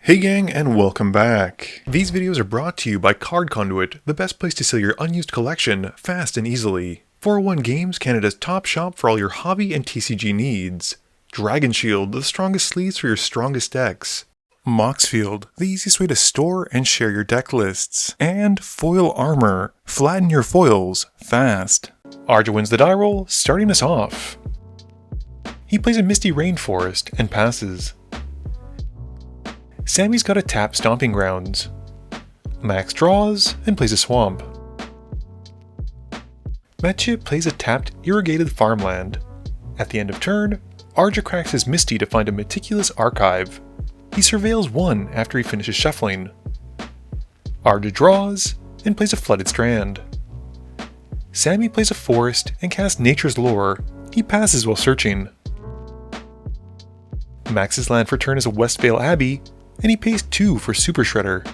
Hey gang, and welcome back. These videos are brought to you by Card Conduit, the best place to sell your unused collection fast and easily. 401 Games, Canada's top shop for all your hobby and TCG needs. Dragon Shield, the strongest sleeves for your strongest decks. Moxfield, the easiest way to store and share your deck lists. And Foil Armor, flatten your foils fast. Arja wins the die roll, starting us off. He plays a Misty Rainforest and passes. Sammy's got a tap Stomping Grounds. Max draws and plays a Swamp. Mathieu plays a tapped Irrigated Farmland. At the end of turn, Arja cracks his Misty to find a meticulous archive. He surveils one after he finishes shuffling. Arja draws and plays a Flooded Strand. Sammy plays a Forest and casts Nature's Lore. He passes while searching. Max's land for turn is a Westvale Abbey, and he pays 2 for Super Shredder.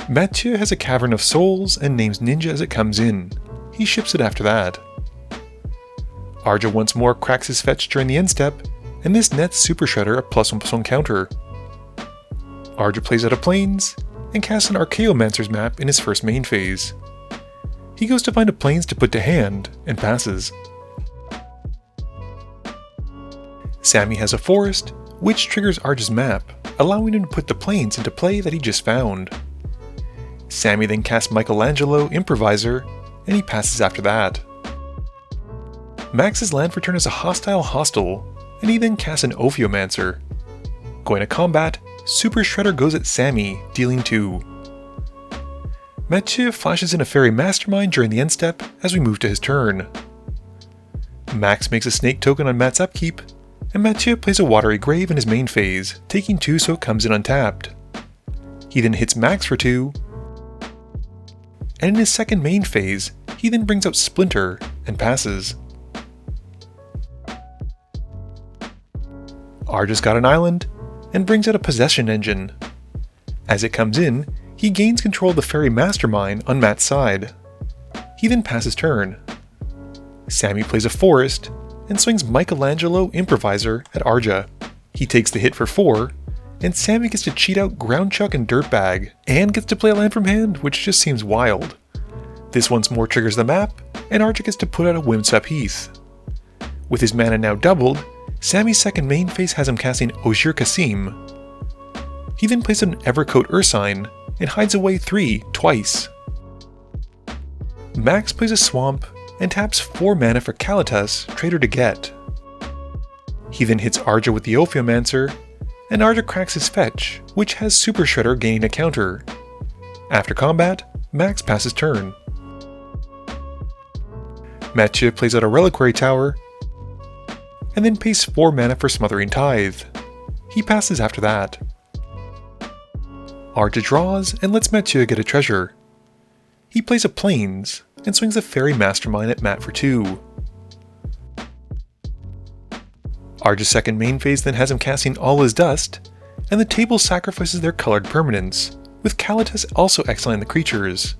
Mathieu has a Cavern of Souls and names Ninja as it comes in. He ships it after that. Arja once more cracks his fetch during the end step, and this nets Super Shredder a +1/+1 counter. Arja plays out of Plains, and casts an Archaeomancer's map in his first main phase. He goes to find a Plains to put to hand, and passes. Sammy has a Forest, which triggers Arja's map, allowing him to put the Plains into play that he just found. Sammy then casts Michelangelo Improviser, and he passes after that. Max's land for turn is a Hostile Hostel, and he then casts an Ophiomancer. Going to combat, Super Shredder goes at Sammy, dealing 2. Mathieu flashes in a Fairy Mastermind during the end step as we move to his turn. Max makes a Snake token on Matt's upkeep, and Mathieu plays a Watery Grave in his main phase, taking 2 so it comes in untapped. He then hits Max for 2, and in his second main phase, he then brings out Splinter and passes. Arja's got an island, and brings out a Possession Engine. As it comes in, he gains control of the Fairy Mastermind on Matt's side. He then passes turn. Sammy plays a Forest, and swings Michelangelo Improviser at Arja. He takes the hit for 4, and Sammy gets to cheat out Ground Chuck and Dirtbag, and gets to play a land from hand, which just seems wild. This once more triggers the map, and Arja gets to put out a Windswept Heath. With his mana now doubled, Sammy's second main phase has him casting Ozir Kasim. He then plays an Evercoat Ursine, and hides away 3 twice. Max plays a Swamp, and taps 4 mana for Kalitas, Trader to get. He then hits Arja with the Ophiomancer, and Arja cracks his fetch, which has Super Shredder gaining a counter. After combat, Max passes turn. Mathieu plays out a Reliquary Tower, and then pays 4 mana for Smothering Tithe. He passes after that. Arja draws and lets Mathieu get a treasure. He plays a Plains, and swings a Fairy Mastermind at Matt for 2. Arja's second main phase then has him casting All Is Dust, and the table sacrifices their colored permanents, with Kalitas also exiling the creatures.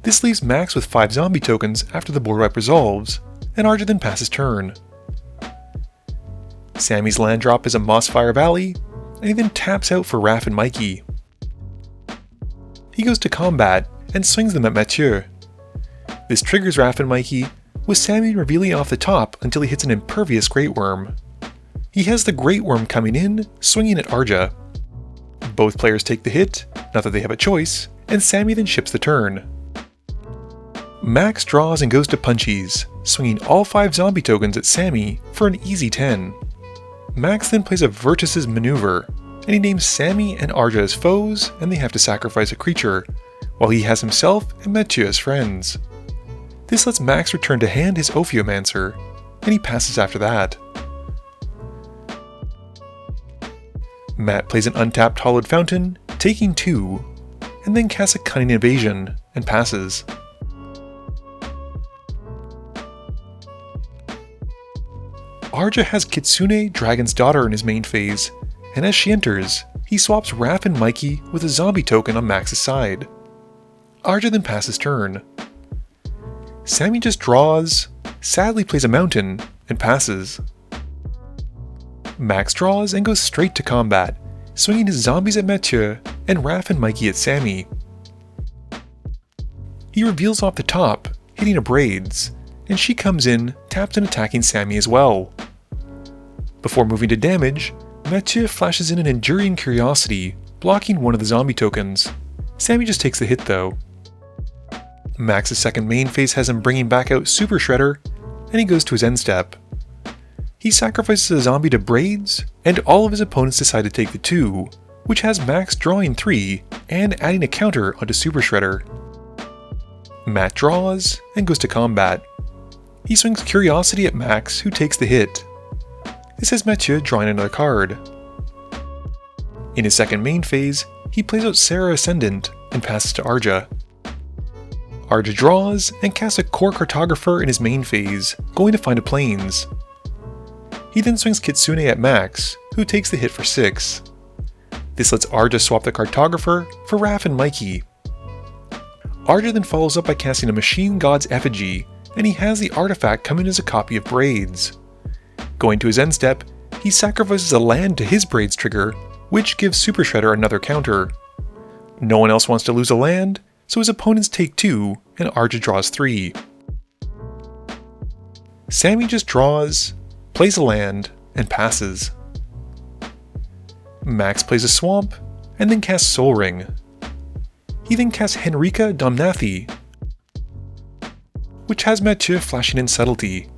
This leaves Max with 5 zombie tokens after the board wipe resolves, and Arja then passes turn. Sammy's land drop is a Mossfire Valley, and he then taps out for Raph and Mikey. He goes to combat, and swings them at Mathieu. This triggers Raph and Mikey, with Sammy revealing off the top until he hits an Impervious Great Worm. He has the Great Worm coming in, swinging at Arja. Both players take the hit, not that they have a choice, and Sammy then ships the turn. Max draws and goes to Punchies, swinging all 5 zombie tokens at Sammy for an easy 10. Max then plays a Vertices Maneuver, and he names Sammy and Arja as foes, and they have to sacrifice a creature, while he has himself and Mathieu as friends. This lets Max return to hand his Ophiomancer, and he passes after that. Matt plays an untapped Hollowed Fountain, taking 2, and then casts a Cunning Evasion, and passes. Arja has Kitsune, Dragon's Daughter in his main phase, and as she enters, he swaps Raph and Mikey with a zombie token on Max's side. Arja then passes turn. Sammy just draws, sadly plays a mountain, and passes. Max draws and goes straight to combat, swinging his zombies at Mathieu and Raph and Mikey at Sammy. He reveals off the top, hitting a Braids, and she comes in, tapped and attacking Sammy as well. Before moving to damage, Mathieu flashes in an Enduring Curiosity, blocking one of the zombie tokens. Sammy just takes the hit though. Max's second main phase has him bringing back out Super Shredder, and he goes to his end step. He sacrifices a zombie to Braids, and all of his opponents decide to take the 2, which has Max drawing 3 and adding a counter onto Super Shredder. Matt draws and goes to combat. He swings Curiosity at Max, who takes the hit. This has Mathieu drawing another card. In his second main phase, he plays out Sarah Ascendant and passes to Arja. Arja draws and casts a Core Cartographer in his main phase, going to find a Plains. He then swings Kitsune at Max, who takes the hit for 6. This lets Arja swap the Cartographer for Raph and Mikey. Arja then follows up by casting a Machine God's Effigy, and he has the artifact come in as a copy of Braids. Going to his end step, he sacrifices a land to his Braids trigger, which gives Super Shredder another counter. No one else wants to lose a land, so his opponents take 2, and Arja draws 3. Sammy just draws, plays a land, and passes. Max plays a Swamp, and then casts Soul Ring. He then casts Henrika Domnathi, which has Mathieu flashing in Subtlety.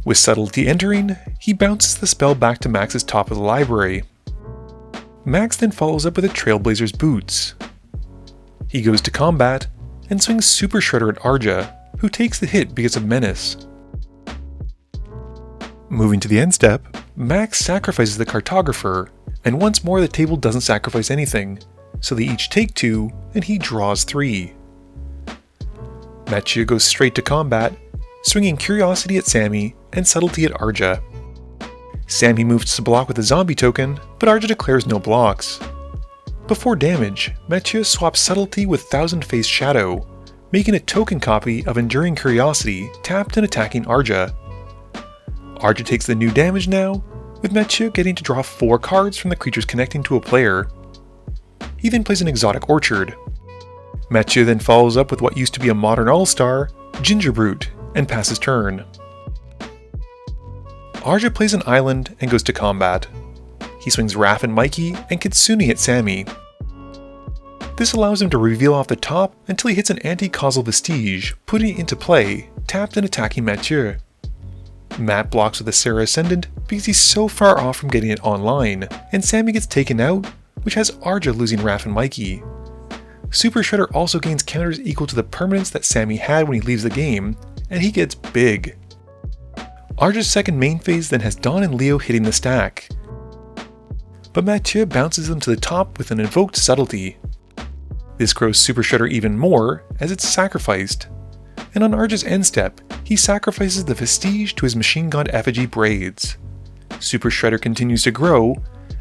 With Subtlety entering, he bounces the spell back to Max's top of the library. Max then follows up with a Trailblazer's Boots. He goes to combat, and swings Super Shredder at Arja, who takes the hit because of Menace. Moving to the end step, Max sacrifices the Cartographer, and once more the table doesn't sacrifice anything, so they each take 2, and he draws 3. Mathieu goes straight to combat, swinging Curiosity at Sammy and Subtlety at Arja. Sammy moves to block with a zombie token, but Arja declares no blocks. Before damage, Mathieu swaps Subtlety with Thousand Faced Shadow, making a token copy of Enduring Curiosity tapped and attacking Arja. Arja takes the new damage now, with Mathieu getting to draw 4 cards from the creatures connecting to a player. He then plays an Exotic Orchard. Mathieu then follows up with what used to be a modern all-star, Gingerbrute, and passes turn. Arja plays an island and goes to combat. He swings Raph and Mikey and Kitsune at Sammy. This allows him to reveal off the top until he hits an anti-causal Vestige, putting it into play, tapped and attacking Mathieu. Matt blocks with a Sarah Ascendant because he's so far off from getting it online, and Sammy gets taken out, which has Arja losing Raph and Mikey. Super Shredder also gains counters equal to the permanents that Sammy had when he leaves the game, and he gets big. Arja's second main phase then has Dawn and Leo hitting the stack, but Mathieu bounces them to the top with an invoked Subtlety. This grows Super Shredder even more as it's sacrificed, and on Arja's end step, he sacrifices the Vestige to his Machine God Effigy Braids. Super Shredder continues to grow,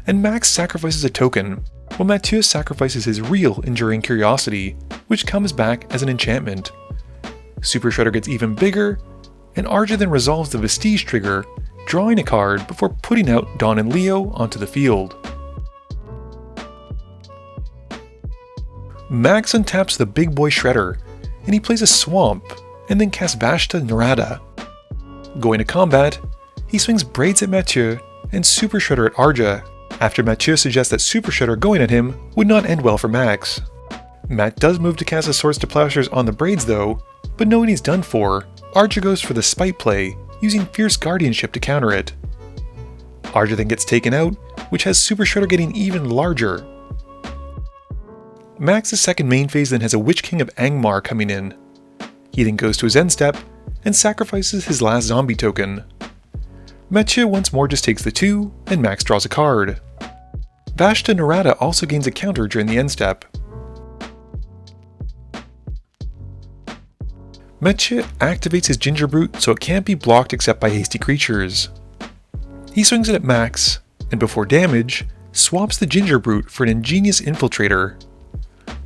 and Max sacrifices a token, while Mathieu sacrifices his real Enduring Curiosity, which comes back as an enchantment. Super Shredder gets even bigger, and Arja then resolves the Vestige trigger, drawing a card before putting out Dawn and Leo onto the field. Max untaps the Big Boy Shredder, and he plays a Swamp, and then casts Vashta Narada. Going to combat, he swings Braids at Mathieu and Super Shredder at Arja, after Mathieu suggests that Super Shredder going at him would not end well for Max. Matt does move to cast a Swords to Plowshares on the Braids though, but knowing he's done for, Arja goes for the Spite play, using Fierce Guardianship to counter it. Arja then gets taken out, which has Super Shredder getting even larger. Max's second main phase then has a Witch King of Angmar coming in. He then goes to his end step, and sacrifices his last zombie token. Mathieu once more just takes the 2, and Max draws a card. Vashta Narada also gains a counter during the end step. Mathieu activates his Gingerbrute so it can't be blocked except by hasty creatures. He swings it at Max, and before damage, swaps the Gingerbrute for an Ingenious Infiltrator.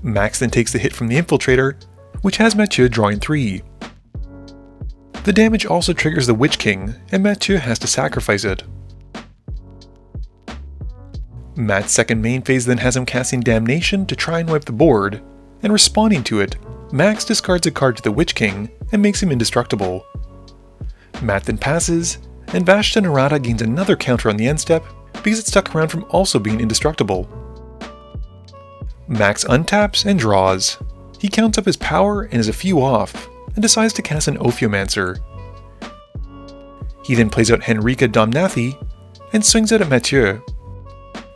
Max then takes the hit from the Infiltrator, which has Mathieu drawing 3. The damage also triggers the Witch King, and Mathieu has to sacrifice it. Matt's second main phase then has him casting Damnation to try and wipe the board, and responding to it, Max discards a card to the Witch King and makes him indestructible. Matt then passes, and Vashta Narada gains another counter on the end step because it's stuck around from also being indestructible. Max untaps and draws. He counts up his power and is a few off, and decides to cast an Ophiomancer. He then plays out Henrika Domnathi, and swings out at Mathieu.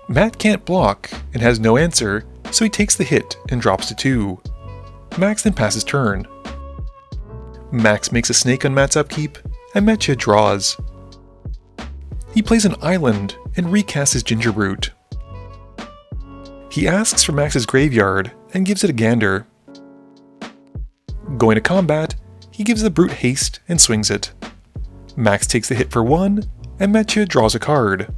Matt can't block, and has no answer, so he takes the hit and drops to 2. Max then passes turn. Max makes a snake on Matt's upkeep, and Mathieu draws. He plays an island, and recasts his Ginger Brute. He asks for Max's graveyard, and gives it a gander. Going to combat, he gives the Brute haste and swings it. Max takes the hit for 1, and Mathieu draws a card.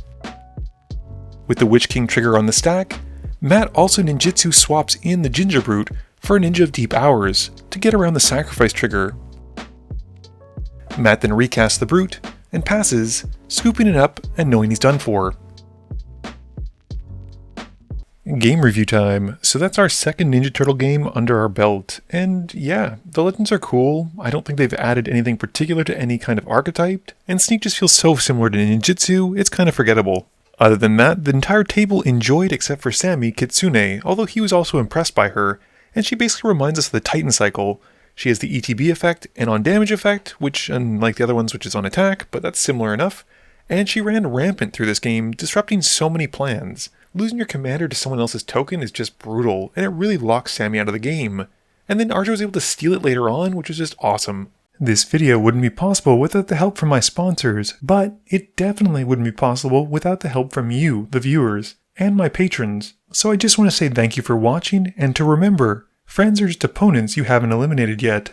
With the Witch King trigger on the stack, Matt also ninjutsu swaps in the Ginger Brute for a Ninja of Deep Hours to get around the sacrifice trigger. Matt then recasts the Brute and passes, scooping it up and knowing he's done for. Game review time. So that's our second Ninja Turtle game under our belt, and yeah, the legends are cool. I don't think they've added anything particular to any kind of archetype, and Sneak just feels so similar to ninjutsu, it's kind of forgettable. Other than that, the entire table enjoyed except for Sammy Kitsune, although he was also impressed by her, and she basically reminds us of the Titan cycle. She has the ETB effect and on damage effect, which unlike the other ones which is on attack, but that's similar enough, and she ran rampant through this game, disrupting so many plans. Losing your commander to someone else's token is just brutal, and it really locks Sammy out of the game. And then Arjo was able to steal it later on, which was just awesome. This video wouldn't be possible without the help from my sponsors, but it definitely wouldn't be possible without the help from you, the viewers, and my patrons. So I just want to say thank you for watching, and to remember, friends are just opponents you haven't eliminated yet.